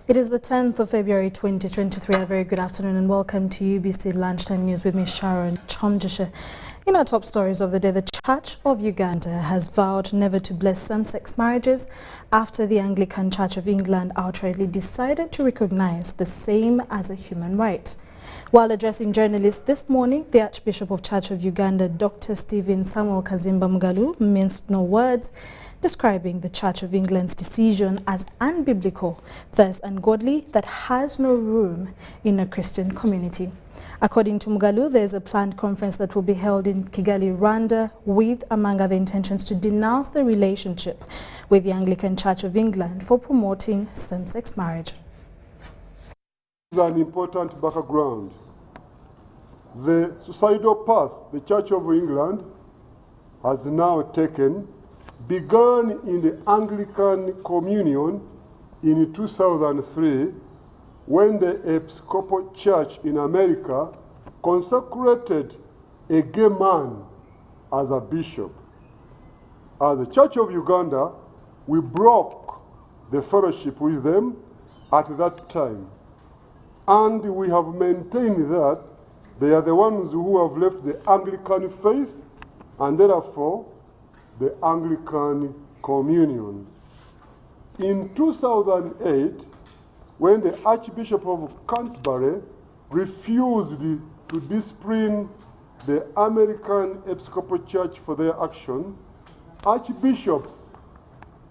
It is the 10th of February 2023. A very good afternoon and welcome to UBC Lunchtime News with me, Sharon. Kyomugisha. In our top stories of the day, the Church of Uganda has vowed never to bless same-sex marriages after the Anglican Church of England outrightly decided to recognize the same as a human right. While addressing journalists this morning, the Archbishop of Church of Uganda, Dr. Stephen Samuel Kazimba Mugalu, minced no words, describing the Church of England's decision as unbiblical, thus ungodly, that has no room in a Christian community. According to Mugalu, there is a planned conference that will be held in Kigali, Rwanda, with, among other intentions, to denounce the relationship with the Anglican Church of England for promoting same-sex marriage. This is an important background. The suicidal path the Church of England has now taken began in the Anglican Communion in 2003 when the Episcopal Church in America consecrated a gay man as a bishop. As the Church of Uganda, we broke the fellowship with them at that time. And we have maintained that they are the ones who have left the Anglican faith and therefore the Anglican Communion. In 2008, when the Archbishop of Canterbury refused to discipline the American Episcopal Church for their action, archbishops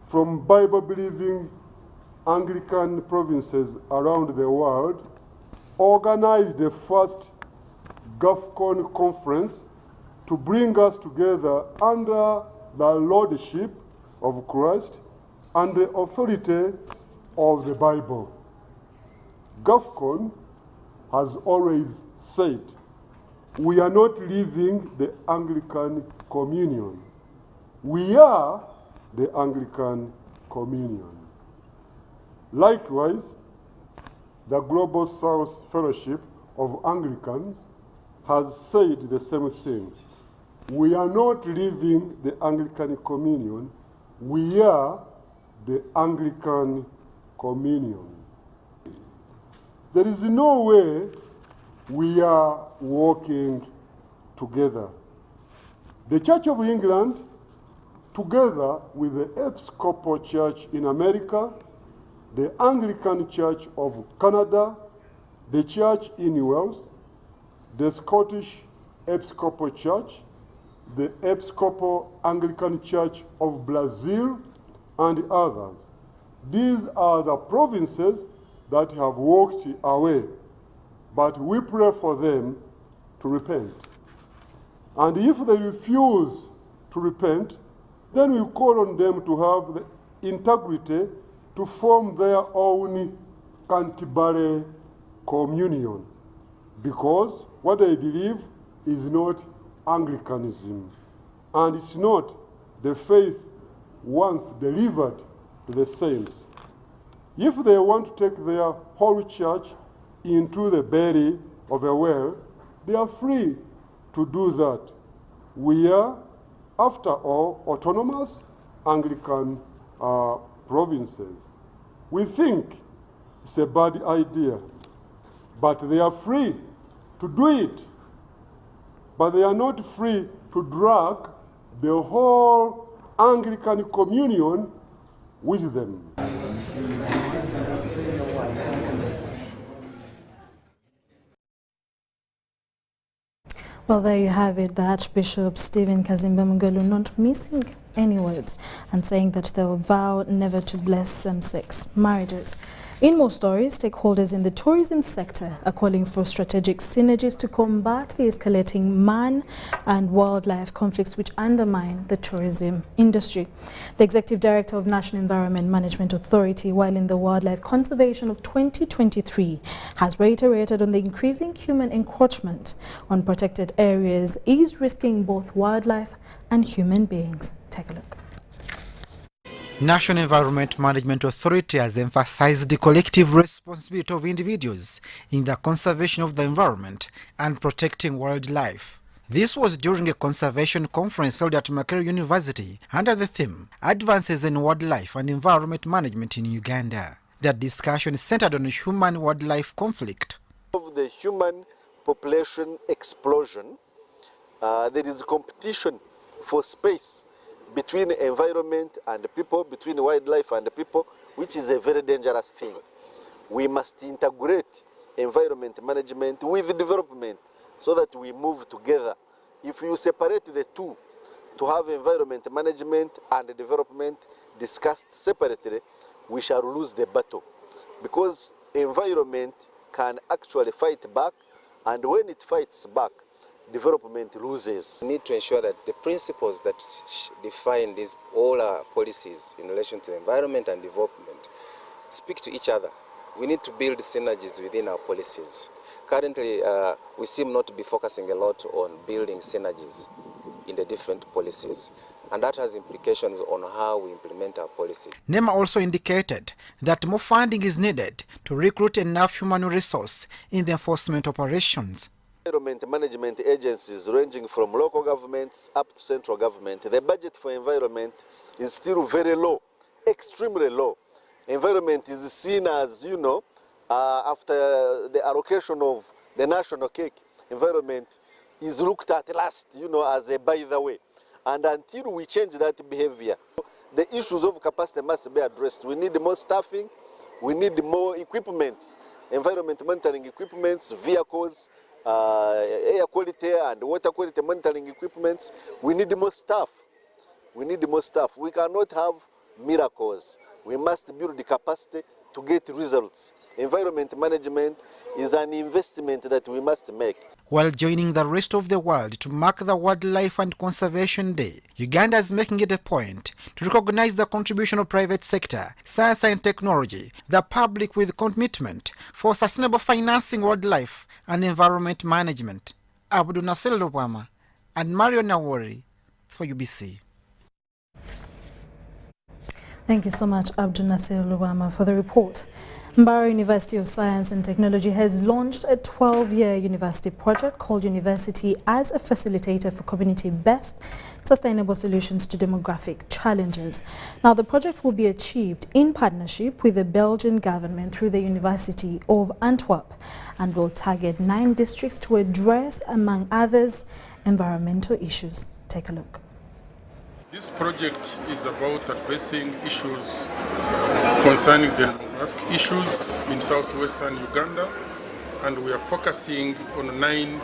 from Bible-believing Anglican provinces around the world organized the first GAFCON conference to bring us together under the lordship of Christ and the authority of the Bible. GAFCON has always said, we are not leaving the Anglican Communion. We are the Anglican Communion. Likewise, the Global South Fellowship of Anglicans has said the same thing. We are not leaving the Anglican Communion. We are the Anglican Communion. There is no way we are working together. The Church of England, together with the Episcopal Church in America, the Anglican Church of Canada, the Church in Wales, the Scottish Episcopal Church, the Episcopal Anglican Church of Brazil, and others. These are the provinces that have walked away, but we pray for them to repent. And if they refuse to repent, then we call on them to have the integrity to form their own Canterbury Communion, because what they believe is not Anglicanism, and it's not the faith once delivered to the saints. If they want to take their whole church into the belly of a well, they are free to do that. We are, after all, autonomous Anglican provinces. We think it's a bad idea, but they are free to do it. But they are not free to drag the whole Anglican Communion with them. Well, there you have it, the Archbishop Stephen Kazimba Mugalu not missing any words and saying that they will vow never to bless same-sex marriages. In more stories, stakeholders in the tourism sector are calling for strategic synergies to combat the escalating man and wildlife conflicts which undermine the tourism industry. The Executive Director of National Environment Management Authority, while in the Wildlife Conservation of 2023, has reiterated on the increasing human encroachment on protected areas is risking both wildlife and human beings. Take a look. National Environment Management Authority has emphasized the collective responsibility of individuals in the conservation of the environment and protecting wildlife. This was during a conservation conference held at Makerere University under the theme Advances in Wildlife and Environment Management in Uganda. Their discussion centered on human-wildlife conflict. Of the human population explosion, there is competition for space between environment and people, between wildlife and people, which is a very dangerous thing. We must integrate environment management with development so that we move together. If you separate the two, to have environment management and development discussed separately, we shall lose the battle. Because environment can actually fight back, and when it fights back, development loses. We need to ensure that the principles that define all our policies in relation to the environment and development speak to each other. We need to build synergies within our policies. Currently, we seem not to be focusing a lot on building synergies in the different policies, and that has implications on how we implement our policies. NEMA also indicated that more funding is needed to recruit enough human resource in the enforcement operations. Environment management agencies ranging from local governments up to central government, the budget for environment is still very low, extremely low. Environment is seen as, after the allocation of the national cake, environment is looked at last, as a by the way. And until we change that behavior, the issues of capacity must be addressed. We need more staffing, we need more equipment, environment monitoring equipments, vehicles, air quality and water quality monitoring equipments. We need more staff. We need more staff. We cannot have miracles. We must build the capacity to get results. Environment management is an investment that we must make. While joining the rest of the world to mark the Wildlife and Conservation Day, Uganda is making it a point to recognize the contribution of private sector, science and technology, the public with commitment for sustainable financing wildlife and environment management. Abdul Nasser Lubwama and Mario Nawori for UBC. Thank you so much, Abdul Nasser Lubwama, for the report. Mbaro University of Science and Technology has launched a 12-year university project called University as a Facilitator for Community-Based Sustainable Solutions to Demographic Challenges. Now, the project will be achieved in partnership with the Belgian government through the University of Antwerp and will target 9 districts to address, among others, environmental issues. Take a look. This project is about addressing issues concerning demographic issues in southwestern Uganda, and we are focusing on 9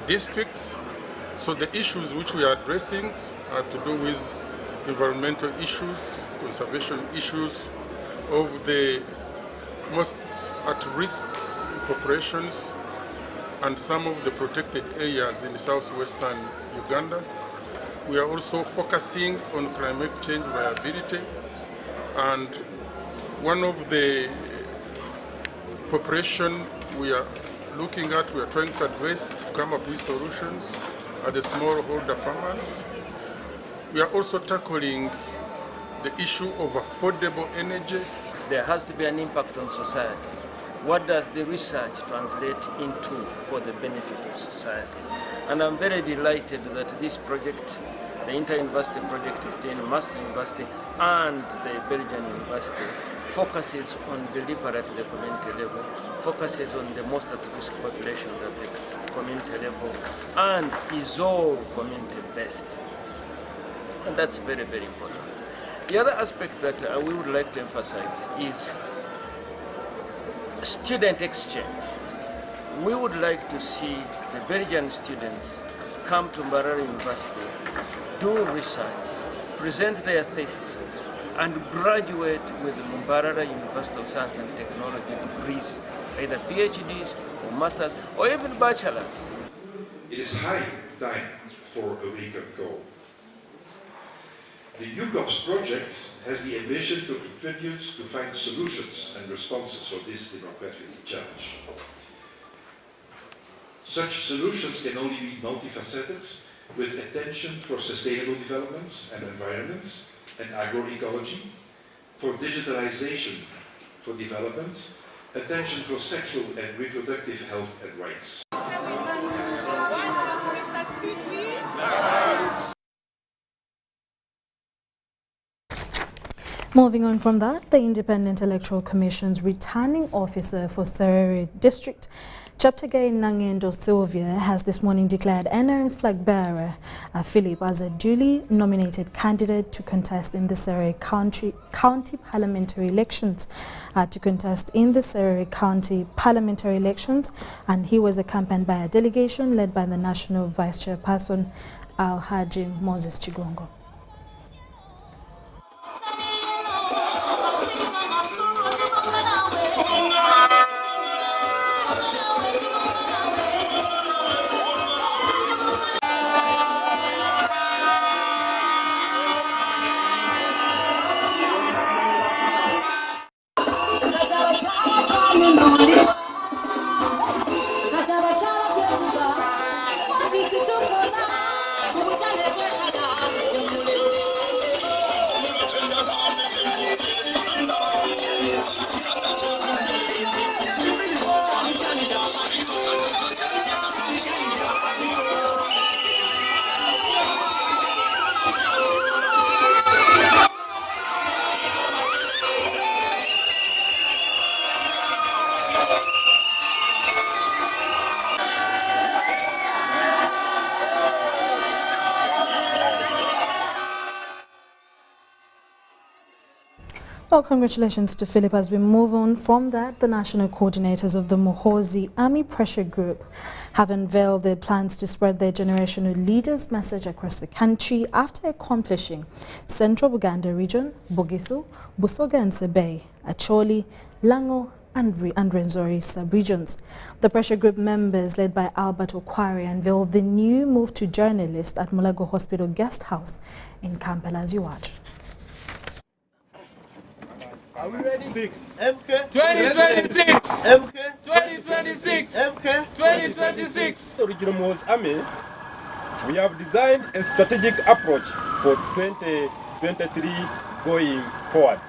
districts. So the issues which we are addressing are to do with environmental issues, conservation issues of the most at-risk populations and some of the protected areas in southwestern Uganda. We are also focusing on climate change viability, and one of the population we are looking at, we are trying to address, to come up with solutions, are the smallholder farmers. We are also tackling the issue of affordable energy. There has to be an impact on society. What does the research translate into for the benefit of society? And I'm very delighted that this project, the inter-university project between Master University and the Belgian University, focuses on delivery at the community level, focuses on the most at-risk population at the community level, and is all community-based. And that's very, very important. The other aspect that we would like to emphasize is student exchange. We would like to see the Belgian students come to Mbarara University, do research, present their theses, and graduate with Mbarara University of Science and Technology degrees, either PhDs or masters or even bachelors. It is high time for a wake-up call. The UCOPS project has the ambition to contribute to find solutions and responses for this demographic challenge. Such solutions can only be multifaceted, with attention for sustainable development and environment and agroecology, for digitalization for development, attention for sexual and reproductive health and rights. Moving on from that, the Independent Electoral Commission's returning officer for Serere District, Chaptegei Nangendo Sylvia, has this morning declared NRM flag bearer Philip as a duly nominated candidate to contest in the Serere County parliamentary elections. And he was accompanied by a delegation led by the National Vice Chairperson Alhaji Moses Chigongo. Well, congratulations to Philip. As we move on from that, the national coordinators of the Muhoozi Army Pressure Group have unveiled their plans to spread their generational leaders' message across the country after accomplishing Central Buganda region, Bugisu, Busoga and Sebei, Acholi, Lango and Rwenzori sub-regions. The pressure group members, led by Albert Okwari, unveiled the new move to journalists at Mulago Hospital Guest House in Kampala. As you watch. Are we ready? MK 2026! MK 2026! MK 2026! Original Muhoozi Army, we have designed a strategic approach for 2023 going forward.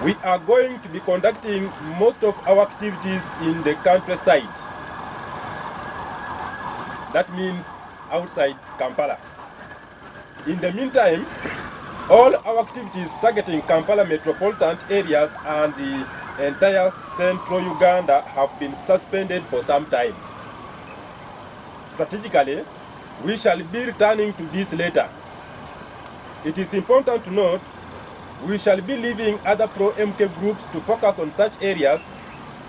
We are going to be conducting most of our activities in the countryside. That means outside Kampala. In the meantime, all our activities targeting Kampala metropolitan areas and the entire central Uganda have been suspended for some time. Strategically, we shall be returning to this later. It is important to note we shall be leaving other pro-MK groups to focus on such areas,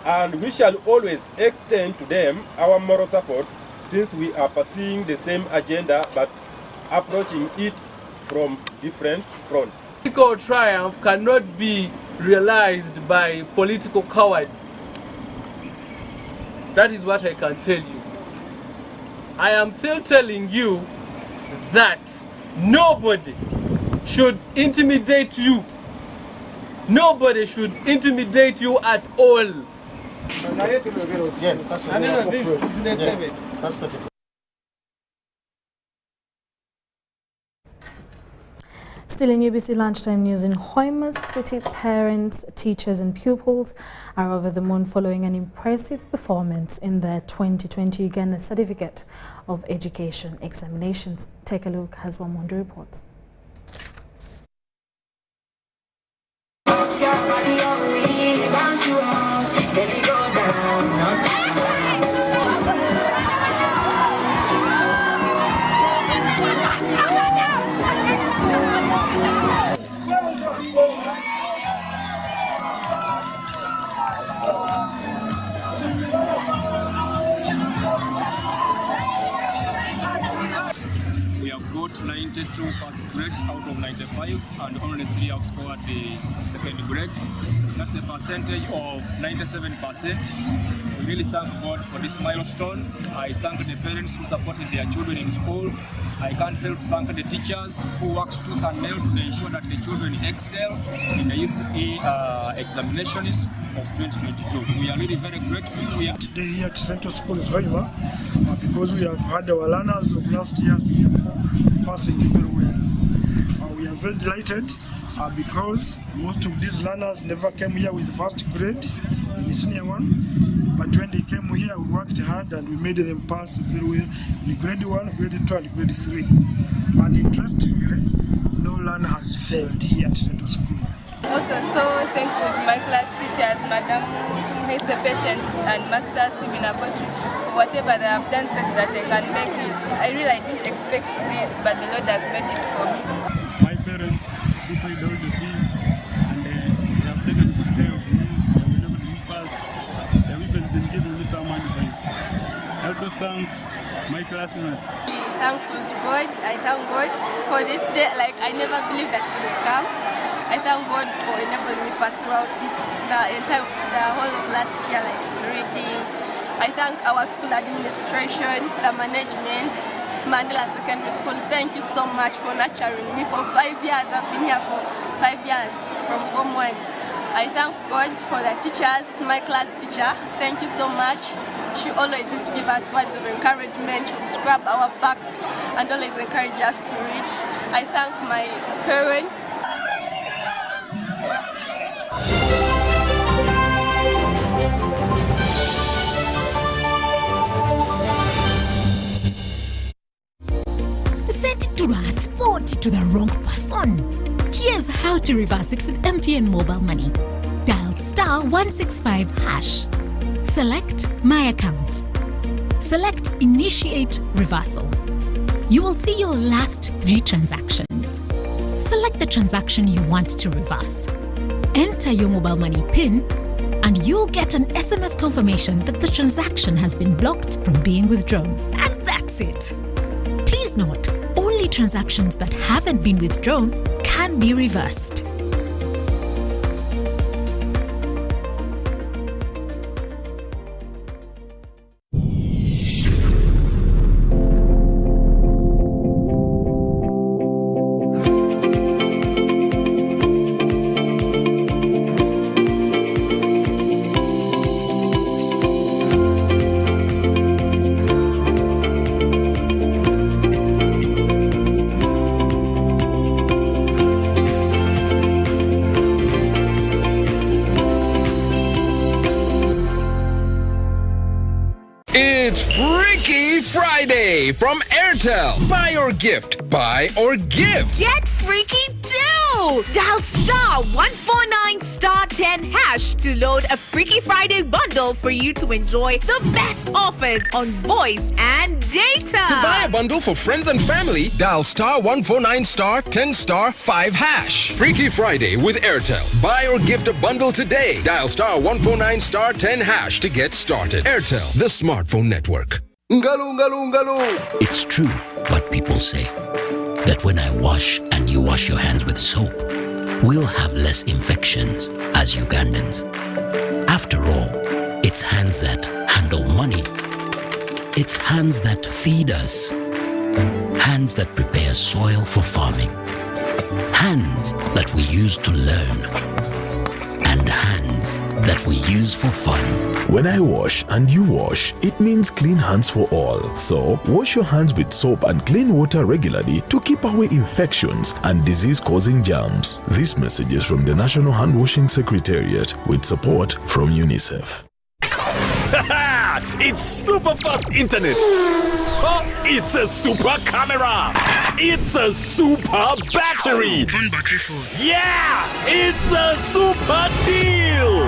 and we shall always extend to them our moral support since we are pursuing the same agenda but approaching it from different fronts. Political triumph cannot be realized by political cowards. That is what I can tell you. I am still telling you that nobody should intimidate you. Nobody should intimidate you at all. Still in UBC Lunchtime News, in Hoima City, parents, teachers and pupils are over the moon following an impressive performance in their 2020 Uganda Certificate of Education examinations. Take a look as Wamondo reports. We have got 92 first grades out of 95 and only 3 have scored the second grade. That's a percentage of 97%. We really thank God for this milestone. I thank the parents who supported their children in school. I can't fail to thank the teachers who worked tooth and nail to ensure that the children excel in the UCE examinations of 2022. We are really very grateful. We are today here at Central Schools Hoima because we have had our learners of last year's passing very well. We are very delighted because most of these learners never came here with first grade in the senior one, but when they came here we worked hard and we made them pass very well in grade 1, grade 2 and grade 3. And interestingly, no learner has failed here at Central School. Also so thankful to my class teachers, Madam Mr. Patience and Master Stephen Akotu, for whatever they have done such that I can make it. I really didn't expect this, but the Lord has made it for me. My parents, who paid all the fees, and they have taken good care of me. Whenever we pass, they have even been giving me some advice. I also thank my classmates. Thankful to God. I thank God for this day. Like, I never believed that it would come. I thank God for enabling me pass throughout the whole of last year, like reading. I thank our school administration, the management, Mandela Secondary School. Thank you so much for nurturing me for 5 years. I've been here for 5 years from Form 1. I thank God for the teachers, my class teacher. Thank you so much. She always used to give us words of encouragement. She would scrub our backs and always encourage us to read. I thank my parents. Sent to transport to the wrong person. Here's how to reverse it with MTN mobile money. Dial *165#. Select My Account. Select Initiate Reversal. You will see your last 3 transactions. Select the transaction you want to reverse. Enter your mobile money PIN and you'll get an SMS confirmation that the transaction has been blocked from being withdrawn. And that's it. Please note, only transactions that haven't been withdrawn can be reversed. Friday from Airtel. Buy or gift. Buy or give. Get freaky too! Dial *149*10# to load a Freaky Friday bundle for you to enjoy the best offers on voice and data. To buy a bundle for friends and family, dial *149*10*5#. Freaky Friday with Airtel. Buy or gift a bundle today. Dial *149*10# to get started. Airtel, the smartphone network. It's true what people say, that when I wash and you wash your hands with soap, we'll have less infections as Ugandans. After all, it's hands that handle money. It's hands that feed us. Hands that prepare soil for farming. Hands that we use to learn. And hands that we use for fun. When I wash and you wash, it means clean hands for all. So, wash your hands with soap and clean water regularly to keep away infections and disease-causing germs. This message is from the National Hand Washing Secretariat with support from UNICEF. It's super fast internet. Oh, it's a super camera. It's a super battery. Phone battery full. Yeah, it's a super deal.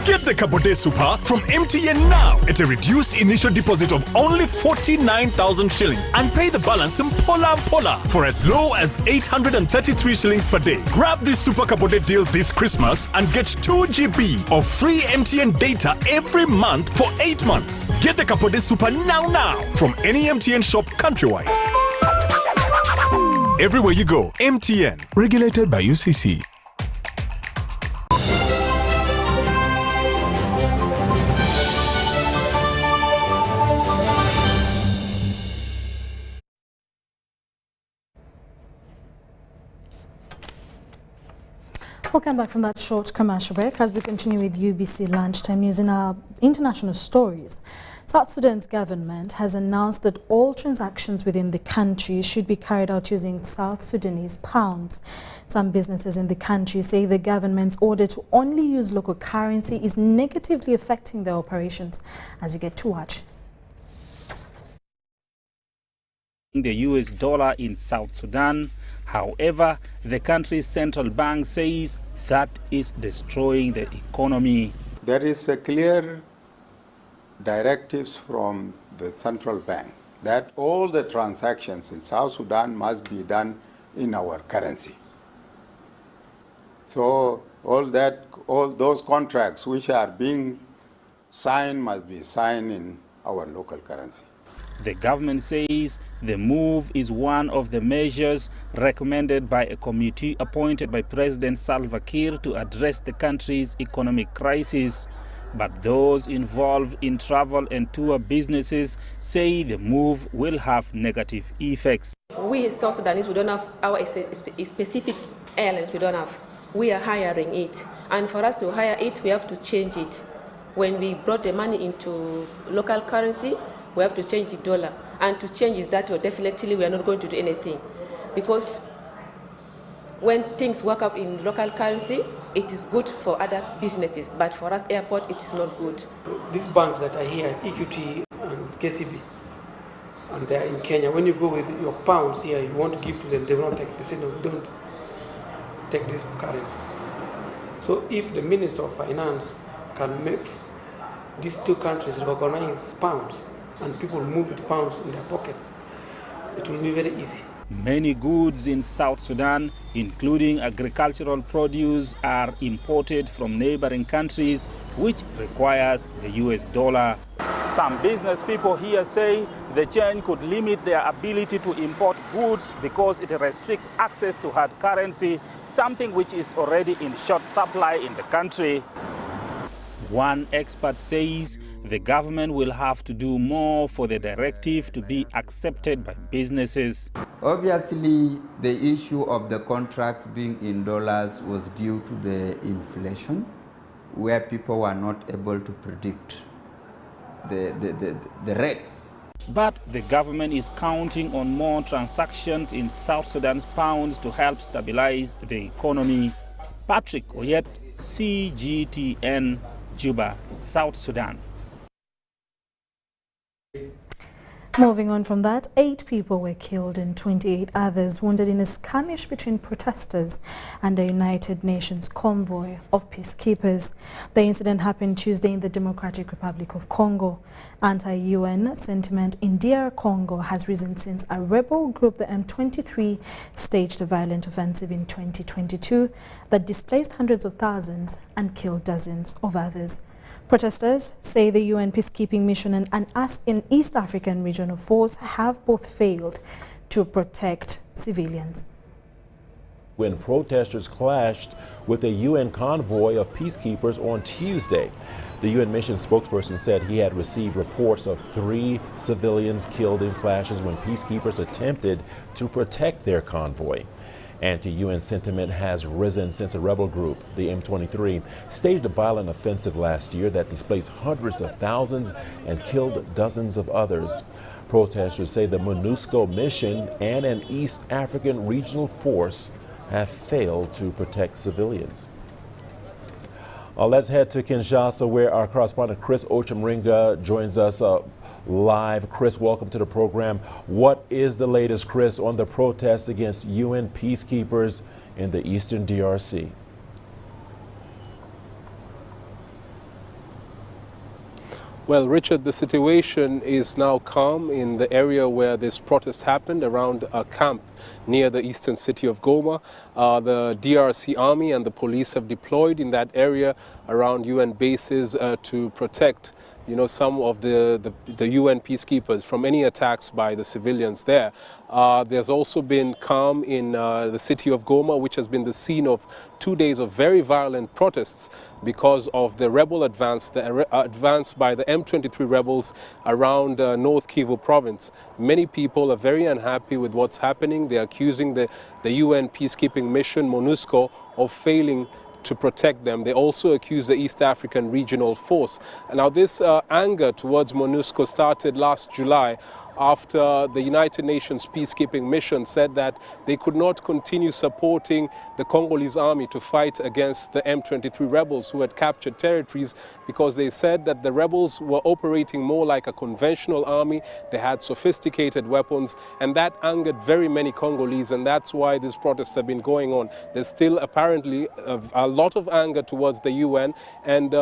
Get the Kabote Super from MTN now at a reduced initial deposit of only 49,000 shillings and pay the balance in Pola for as low as 833 shillings per day. Grab this Super Kabote deal this Christmas and get 2 GB of free MTN data every month for 8 months. Get the Kabote Super now from any MTN shop countrywide. Everywhere you go, MTN. Regulated by UCC. Welcome back from that short commercial break as we continue with UBC Lunchtime News. In our international stories, South Sudan's government has announced that all transactions within the country should be carried out using South Sudanese pounds. Some businesses in the country say the government's order to only use local currency is negatively affecting their operations. As you get to watch. the US dollar in South Sudan. However, the country's central bank says that is destroying the economy. There is a clear directives from the central bank that all the transactions in South Sudan must be done in our currency. So all those contracts which are being signed must be signed in our local currency. The government says the move is one of the measures recommended by a committee appointed by President Salva Kiir to address the country's economic crisis. But those involved in travel and tour businesses say the move will have negative effects. We South Sudanese, we don't have our specific airlines, we don't have. We are hiring it. And for us to hire it, we have to change it. When we brought the money into local currency, we have to change the dollar. And to change is that definitely we are not going to do anything. Because when things work out in local currency, it is good for other businesses, but for us airport, it is not good. These banks that are here, EQT and KCB, and they are in Kenya, when you go with your pounds here, you want to give to them, they will not take. They say, no, don't take this currency. So if the Minister of Finance can make these two countries recognize pounds, and people move with pounds in their pockets, it will be very easy. Many goods in South Sudan, including agricultural produce, are imported from neighboring countries, which requires the US dollar. Some business people here say the change could limit their ability to import goods because it restricts access to hard currency, something which is already in short supply in the country. One expert says the government will have to do more for the directive to be accepted by businesses. Obviously, the issue of the contracts being in dollars was due to the inflation, where people were not able to predict the rates. But the government is counting on more transactions in South Sudan's pounds to help stabilize the economy. Patrick Oyet, CGTN, Juba, South Sudan. Moving on from that, 8 people were killed and 28 others wounded in a skirmish between protesters and the United Nations convoy of peacekeepers. The incident happened Tuesday in the Democratic Republic of Congo. Anti-UN sentiment in DR Congo has risen since a rebel group, the M23, staged a violent offensive in 2022 that displaced hundreds of thousands and killed dozens of others. Protesters say the UN peacekeeping mission and an East African regional force have both failed to protect civilians. When protesters clashed with a UN convoy of peacekeepers on Tuesday, the UN mission spokesperson said he had received reports of 3 civilians killed in clashes when peacekeepers attempted to protect their convoy. Anti-UN sentiment has risen since a rebel group, the M23, staged a violent offensive last year that displaced hundreds of thousands and killed dozens of others. Protesters say the MONUSCO mission and an East African regional force have failed to protect civilians. Let's head to Kinshasa, where our correspondent Chris Ochemringa joins us live. Chris, welcome to the program. What is the latest, Chris, on the protests against UN peacekeepers in the eastern DRC? Well, Richard, the situation is now calm in the area where this protest happened, around a camp near the eastern city of Goma. The DRC army and the police have deployed in that area around UN bases to protect some of the UN peacekeepers from any attacks by the civilians there. There's also been calm in the city of Goma, which has been the scene of 2 days of very violent protests because of the rebel advance, advance by the M23 rebels around North Kivu province. Many people are very unhappy with what's happening. They're accusing the UN peacekeeping mission, MONUSCO, of failing to protect them. They also accuse the East African regional force. And now this anger towards MONUSCO started last July after the United Nations peacekeeping mission said that they could not continue supporting the Congolese army to fight against the M23 rebels who had captured territories, because they said that the rebels were operating more like a conventional army. They had sophisticated weapons, and that angered very many Congolese, and that's why these protests have been going on. There's still apparently a lot of anger towards the UN, and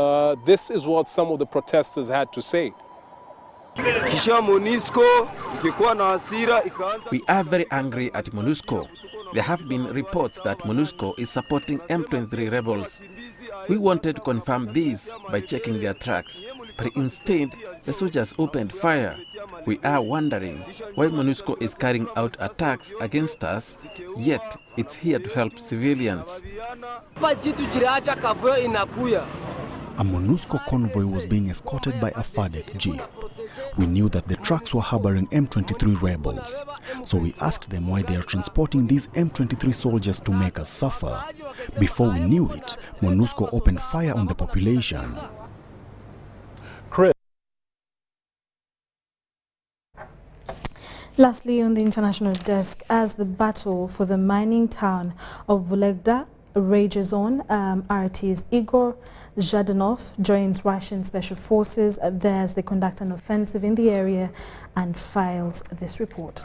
this is what some of the protesters had to say. We are very angry at MONUSCO. There have been reports that MONUSCO is supporting M23 rebels. We wanted to confirm this by checking their tracks, but instead the soldiers opened fire. We are wondering why MONUSCO is carrying out attacks against us, yet it's here to help civilians. A MONUSCO convoy was being escorted by a FARDC jeep. We knew that the trucks were harboring M23 rebels, so we asked them why they are transporting these M23 soldiers to make us suffer. Before we knew it, MONUSCO opened fire on the population. Lastly, on the international desk, as the battle for the mining town of Vuhledar rages on, RT's Igor Zhadanov joins Russian special forces there as they conduct an offensive in the area and files this report.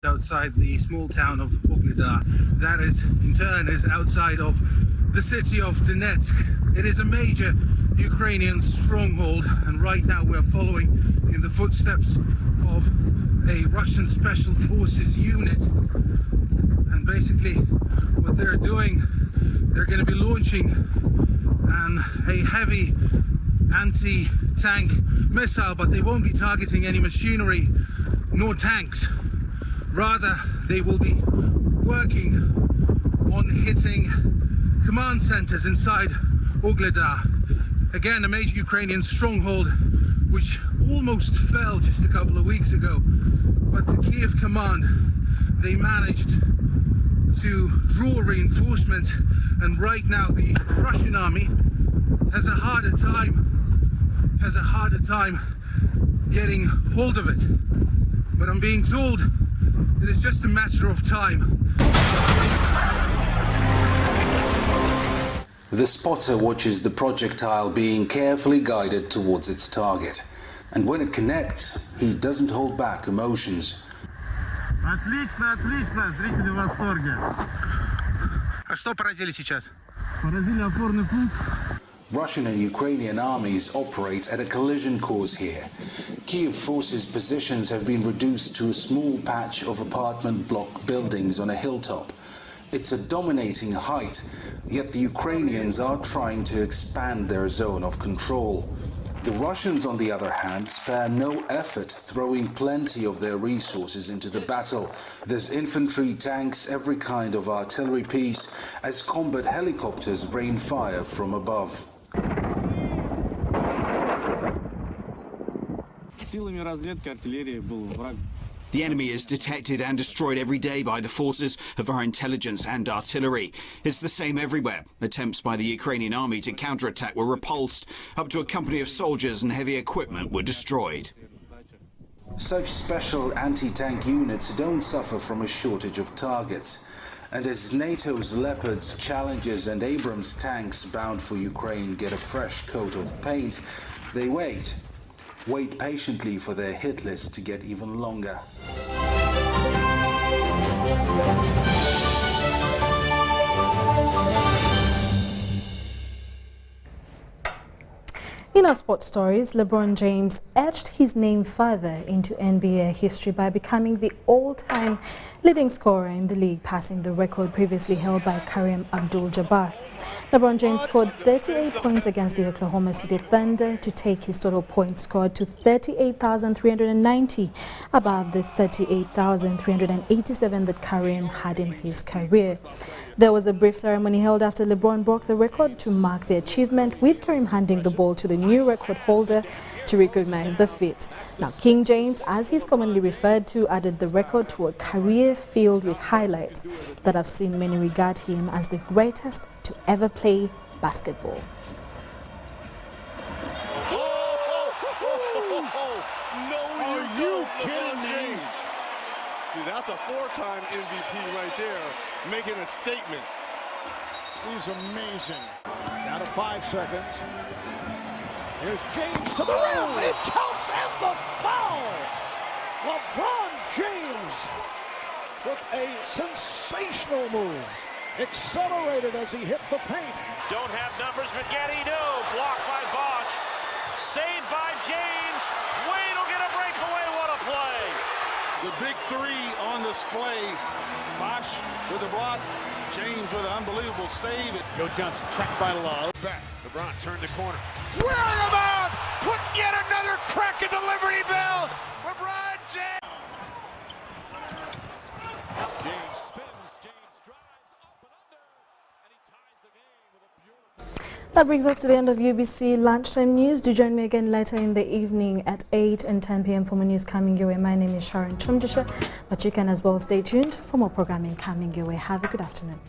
Outside the small town of Vuhledar, that is in turn is outside of the city of Donetsk. It is a major Ukrainian stronghold, and right now we're following in the footsteps of a Russian special forces unit. And basically what they're doing, they're going to be launching a heavy anti-tank missile, but they won't be targeting any machinery nor tanks. Rather, they will be working on hitting command centers inside Vuhledar. Again, a major Ukrainian stronghold which almost fell just a couple of weeks ago. But the Kiev command, they managed to draw reinforcements, and right now the Russian army has a harder time getting hold of it. But I'm being told it is just a matter of time. The spotter watches the projectile being carefully guided towards its target. And when it connects, he doesn't hold back emotions. Отлично, отлично, зрители в восторге. А что поразили сейчас? Поразили опорный пункт. Russian and Ukrainian armies operate at a collision course here. Kiev forces' positions have been reduced to a small patch of apartment block buildings on a hilltop. It's a dominating height, yet the Ukrainians are trying to expand their zone of control. The Russians, on the other hand, spare no effort, throwing plenty of their resources into the battle. There's infantry, tanks, every kind of artillery piece, as combat helicopters rain fire from above. The enemy is detected and destroyed every day by the forces of our intelligence and artillery. It's the same everywhere. Attempts by the Ukrainian army to counterattack were repulsed. Up to a company of soldiers and heavy equipment were destroyed. Such special anti-tank units don't suffer from a shortage of targets. And as NATO's Leopards, Challengers and Abrams tanks bound for Ukraine get a fresh coat of paint, they wait patiently for their hit list to get even longer. In our sports stories, LeBron James etched his name further into NBA history by becoming the all-time leading scorer in the league, passing the record previously held by Kareem Abdul-Jabbar. LeBron James scored 38 points against the Oklahoma City Thunder to take his total points scored to 38,390, above the 38,387 that Kareem had in his career. There was a brief ceremony held after LeBron broke the record to mark the achievement, with Kareem handing the ball to the new record holder to recognize the feat. Now, King James, as he's commonly referred to, added the record to a career filled with highlights that have seen many regard him as the greatest to ever play basketball. Are you kidding me? See, that's a 4-time MVP right there, making a statement. He's amazing. Down to 5 seconds. Here's James to the rim. It counts and the foul. LeBron James with a sensational move. Accelerated as he hit the paint. Don't have numbers, but Getty, no. Blocked by Bosch. Saved by James. Wade will get a breakaway. What a play. The big three on display. Bosch with the block. James with an unbelievable save. Joe Johnson tracked by Love. Back. LeBron turned the corner. Wearing him out. Putting yet another crack at the Liberty Bell. LeBron James. James spins. James drives up and under. And he ties the game with a beautiful... That brings us to the end of UBC Lunchtime News. Do join me again later in the evening at 8 and 10 p.m. for more news coming your way. My name is Sharon, but you can as well stay tuned for more programming coming your way. Have a good afternoon.